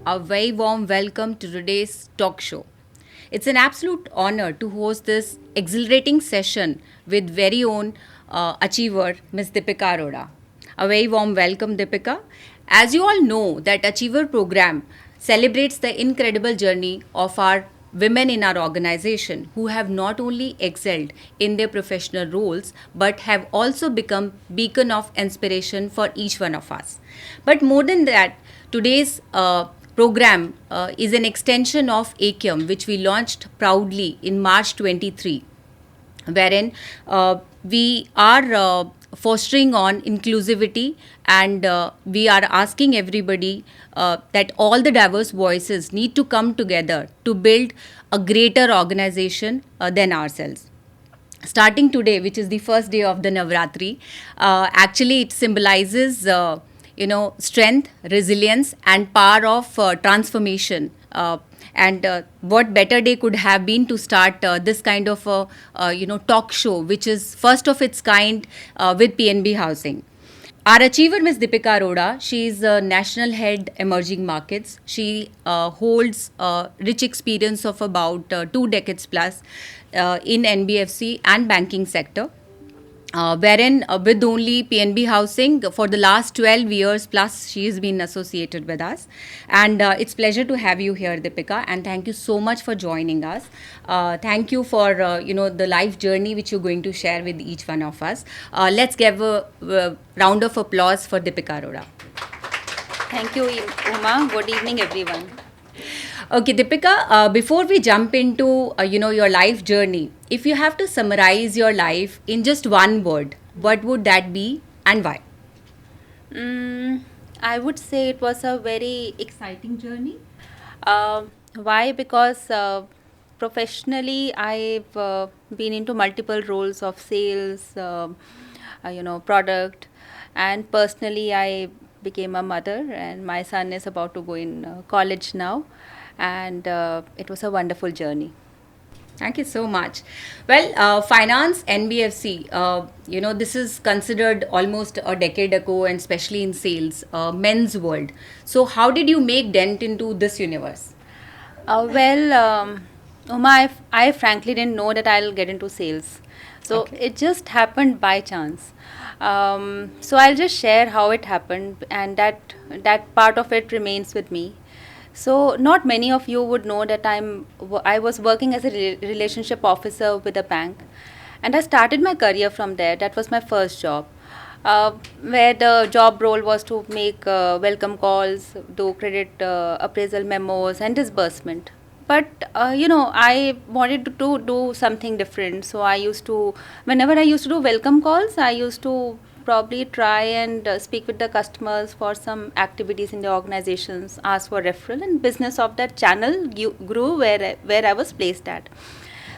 a very warm welcome to today's talk show. It's an absolute honor to host this exhilarating session with very own achiever, Ms. Deepika Arora. A very warm welcome, Deepika. As you all know, that Achiever program celebrates the incredible journey of our women in our organization who have not only excelled in their professional roles but have also become beacon of inspiration for each one of us. But more than that, today's program is an extension of ACIM, which we launched proudly in March 23, wherein we are fostering on inclusivity, and we are asking everybody that all the diverse voices need to come together to build a greater organization than ourselves. Starting today, which is the first day of the Navratri, actually it symbolizes strength, resilience, and power of transformation. And what better day could have been to start this kind of talk show, which is first of its kind with PNB Housing. Our achiever, Ms. Deepika Arora, she is a national head emerging markets. She holds rich experience of about 2 decades plus in NBFC and banking sector. Wherein with only PNB Housing for the last 12 years plus she has been associated with us, and it's pleasure to have you here, Deepika, and thank you so much for joining us. Thank you for the life journey which you're going to share with each one of us. Let's give a round of applause for Deepika Arora. Thank you, Uma. Good evening, everyone. Okay, Deepika, before we jump into your life journey, if you have to summarize your life in just one word, what would that be and why? I would say it was a very exciting journey. Why? Because professionally, I've been into multiple roles of sales, product, and personally, I became a mother, and my son is about to go in college now, and it was a wonderful journey. Thank you so much. Well, finance NBFC, this is considered almost a decade ago, and especially in sales, men's world. So, how did you make dent into this universe? Uma, I frankly didn't know that I'll get into sales. So Okay. it just happened by chance. So I'll just share how it happened, and that part of it remains with me. So not many of you would know that I was working as a relationship officer with a bank, and I started my career from there. That was my first job, where the job role was to make welcome calls, do credit appraisal memos, and disbursement. But I wanted to do something different. So whenever I used to do welcome calls, I used to probably try and speak with the customers for some activities in the organizations, ask for referral, and business of that channel grew where I was placed at.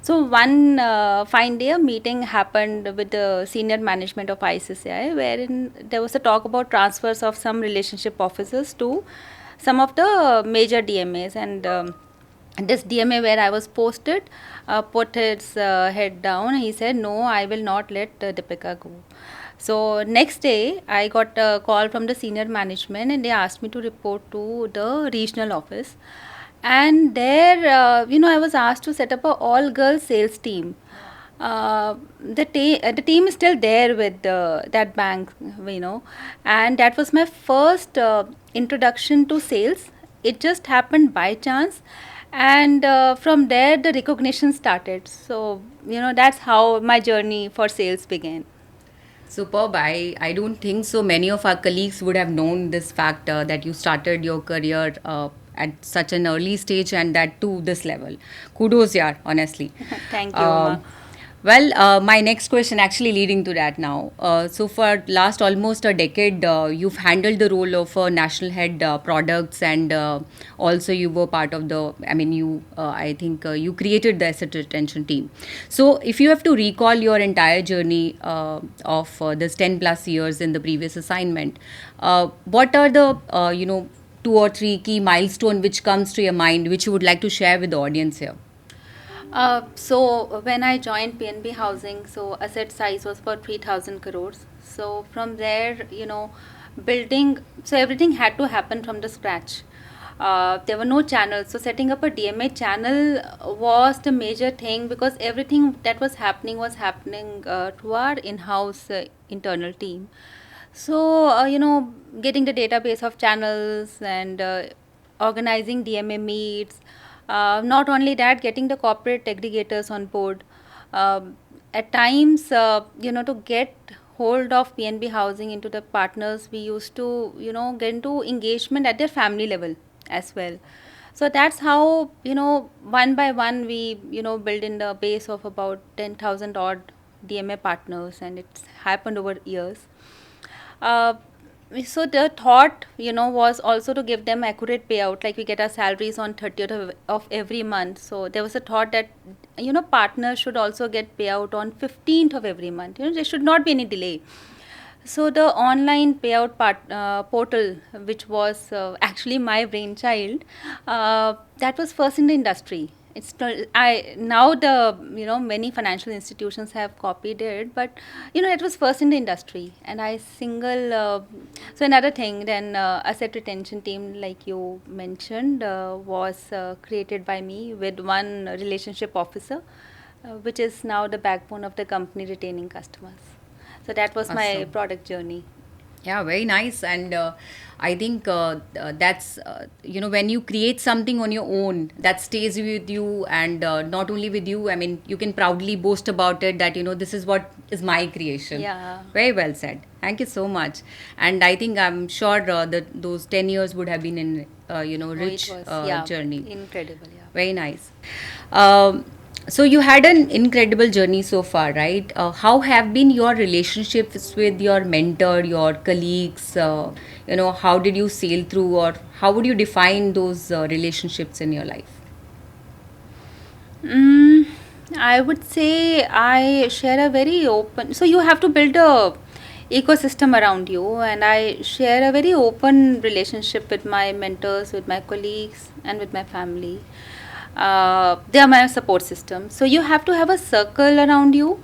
So one fine day, a meeting happened with the senior management of ICCI, wherein there was a talk about transfers of some relationship officers to some of the major DMAs, and this DMA where I was posted put his head down. He said, "No, I will not let Deepika go." So next day, I got a call from the senior management, and they asked me to report to the regional office. And there, I was asked to set up a all-girls sales team. The team is still there with that bank, and that was my first introduction to sales. It just happened by chance, and from there the recognition started. So that's how my journey for sales began. Superb. I don't think so many of our colleagues would have known this fact that you started your career at such an early stage, and that to this level. Kudos, yeah, honestly. Thank you, Uma. My next question actually leading to that now. So for last almost a decade, you've handled the role of national head products, and also you were part of I think you created the asset retention team. So if you have to recall your entire journey of this 10 plus years in the previous assignment, what are the, 2 or 3 key milestone which comes to your mind, which you would like to share with the audience here? So when I joined PNB Housing, so asset size was for 3,000 crores. So from there, building, so everything had to happen from the scratch. There were no channels, so setting up a DMA channel was the major thing, because everything that was happening to our in-house internal team. So getting the database of channels and organizing DMA meets. Not only that, getting the corporate aggregators on board. At times, to get hold of PNB housing into the partners, we used to get into engagement at their family level as well. So that's how, one by one, we build in the base of about 10,000 odd DMA partners, and it's happened over years. uh, so the thought, was also to give them accurate payout, like we get our salaries on 30th of every month. So there was a thought that partners should also get payout on 15th of every month. There should not be any delay. So the online payout portal, which was actually my brainchild, that was first in the industry. I now the many financial institutions have copied it, but it was first in the industry, and I single. So another thing, then asset retention team, like you mentioned, was created by me with one relationship officer, which is now the backbone of the company retaining customers. So that was my Awesome. product journey. Yeah, very nice. And I think that's, when you create something on your own that stays with you, and not only with you, I mean, you can proudly boast about it that, this is what is my creation. Yeah. Very well said. Thank you so much. And I think I'm sure that those 10 years would have been in, Oh, it rich was, yeah, journey. incredible. Yeah. Very nice. Um, so you had an incredible journey so far, right? How have been your relationships with your mentor, your colleagues? How did you sail through, or how would you define those relationships in your life? Mm, I would say I share a very open. So you have to build a ecosystem around you, and I share a very open relationship with my mentors, with my colleagues, and with my family. They are my support system. So you have to have a circle around you,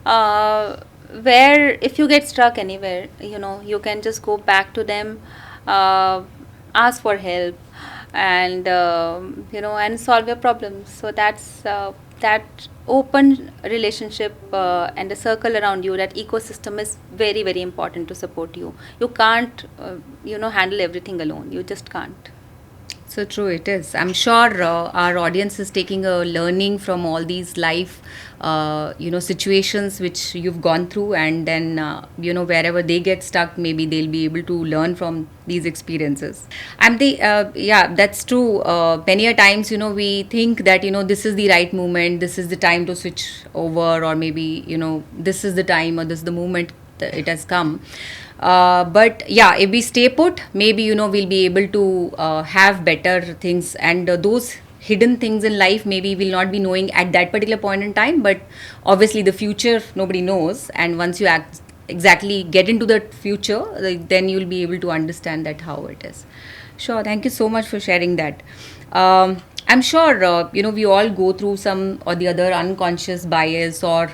uh, where if you get stuck anywhere, you can just go back to them, uh, ask for help, and and solve your problems. So that's that open relationship, and the circle around you, that ecosystem is very, very important to support you. You can't handle everything alone. You just can't. So true, it is. I'm sure our audience is taking a learning from all these life, situations which you've gone through, and then wherever they get stuck, maybe they'll be able to learn from these experiences. Yeah, that's true. Many a times, we think that this is the right moment, this is the time to switch over, or maybe this is the time, or this is the moment that it has come. But yeah, if we stay put, maybe we'll be able to have better things, and those hidden things in life maybe we'll not be knowing at that particular point in time. But obviously, the future nobody knows, and once you exactly get into the future, like, then you'll be able to understand that how it is. Sure, thank you so much for sharing that. I'm sure we all go through some or the other unconscious bias or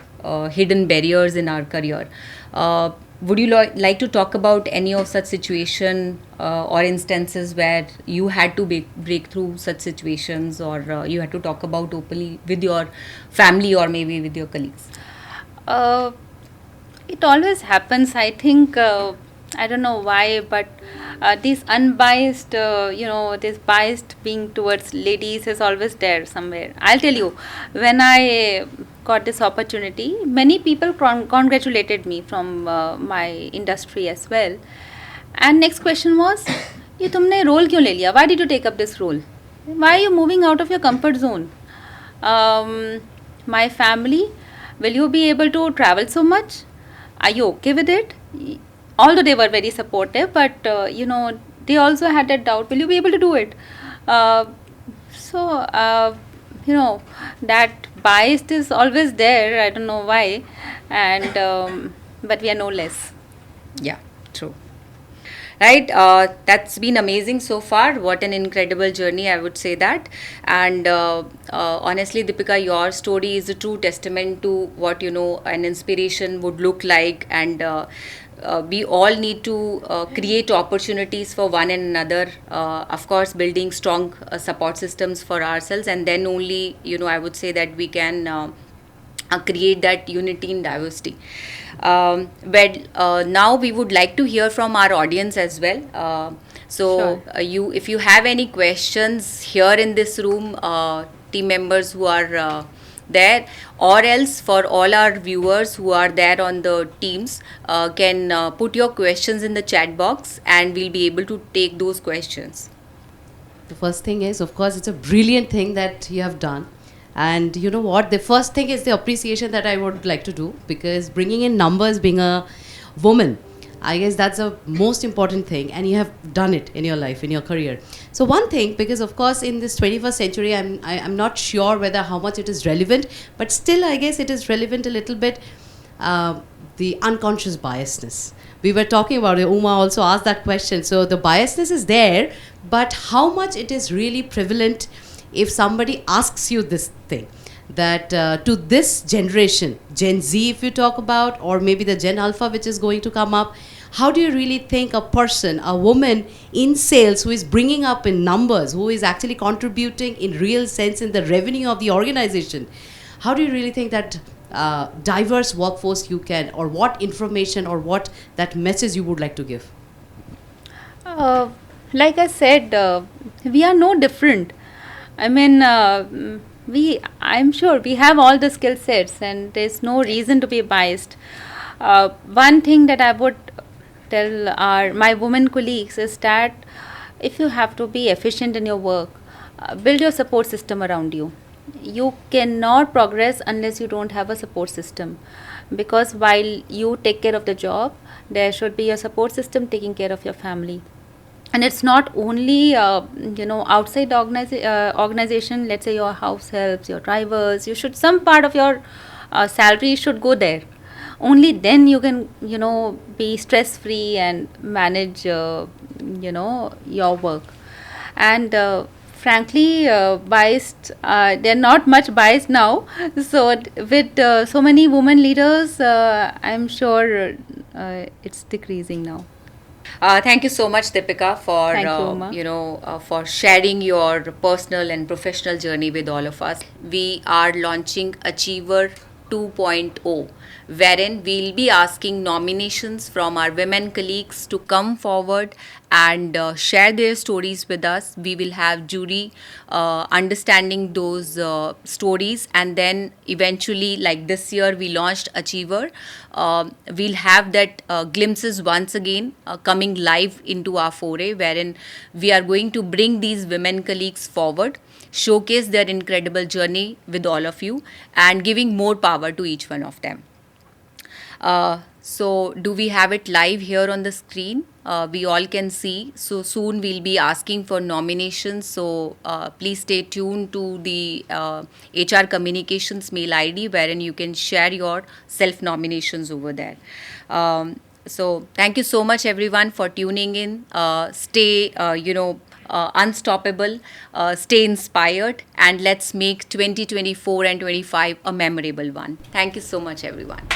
hidden barriers in our career. Uh, would you like to talk about any of such situation or instances where you had to break through such situations, or you had to talk about openly with your family or maybe with your colleagues? Uh, it always happens. I think, I don't know why, but this unbiased, this biased being towards ladies is always there somewhere. I'll tell you, when I got this opportunity, many people congratulated me from my industry as well. And next question was, ये तुमने role क्यों ले लिया? Why did you take up this role? Why are you moving out of your comfort zone? My family, will you be able to travel so much? Are you okay with it? Although they were very supportive, but they also had that doubt, will you be able to do it? uh, so that bias is always there. I don't know why. And but we are no less. Yeah, true. Right, that's been amazing so far. What an incredible journey, I would say that. And honestly, Deepika, your story is a true testament to what an inspiration would look like. And we all need to create opportunities for one another, of course building strong support systems for ourselves, and then only, I would say that we can create that unity in diversity. Now we would like to hear from our audience as well. Sure. You, if you have any questions here in this room, team members who are there, or else for all our viewers who are there on the teams, can put your questions in the chat box, and we'll be able to take those questions. The first thing is, of course, it's a brilliant thing that you have done. And you know what? The first thing is the appreciation that I would like to do, because bringing in numbers, being a woman, I guess that's the most important thing. And you have done it in your life, in your career. So one thing, because of course in this 21st century, I'm not sure whether how much it is relevant, but still I guess it is relevant a little bit. The unconscious biasness. We were talking about it. Uma also asked that question. So the biasness is there, but how much it is really prevalent if somebody asks you this thing, that to this generation, Gen Z if you talk about, or maybe the Gen Alpha which is going to come up, how do you really think a person, a woman in sales who is bringing up in numbers, who is actually contributing in real sense in the revenue of the organization, how do you really think that diverse workforce you can, or what information or what that message you would like to give? Like I said, we are no different. I mean, I'm sure we have all the skill sets, and there's no reason to be biased. One thing that I would tell my women colleagues is that if you have to be efficient in your work, build your support system around you. You cannot progress unless you don't have a support system, because while you take care of the job, there should be a support system taking care of your family. And it's not only outside the organization. Let's say your house helps, your drivers, you should, some part of your salary should go there. Only then you can be stress free and manage your work. And frankly, biased, they're not much biased now. So with so many women leaders, I'm sure it's decreasing now. Thank you so much, Deepika, for Thank you, Uma. for sharing your personal and professional journey with all of us. We are launching Achiever 2.0, wherein we'll be asking nominations from our women colleagues to come forward and share their stories with us. We will have jury understanding those stories, and then eventually, like this year we launched Achiever, we'll have that glimpses once again coming live into our foray, wherein we are going to bring these women colleagues forward, showcase their incredible journey with all of you, and giving more power to each one of them. So do we have it live here on the screen? We all can see. So soon we'll be asking for nominations. So please stay tuned to the HR Communications mail ID, wherein you can share your self nominations over there. So thank you so much, everyone, for tuning in. Stay, unstoppable, stay inspired, and let's make 2024 and 25 a memorable one. Thank you so much, everyone.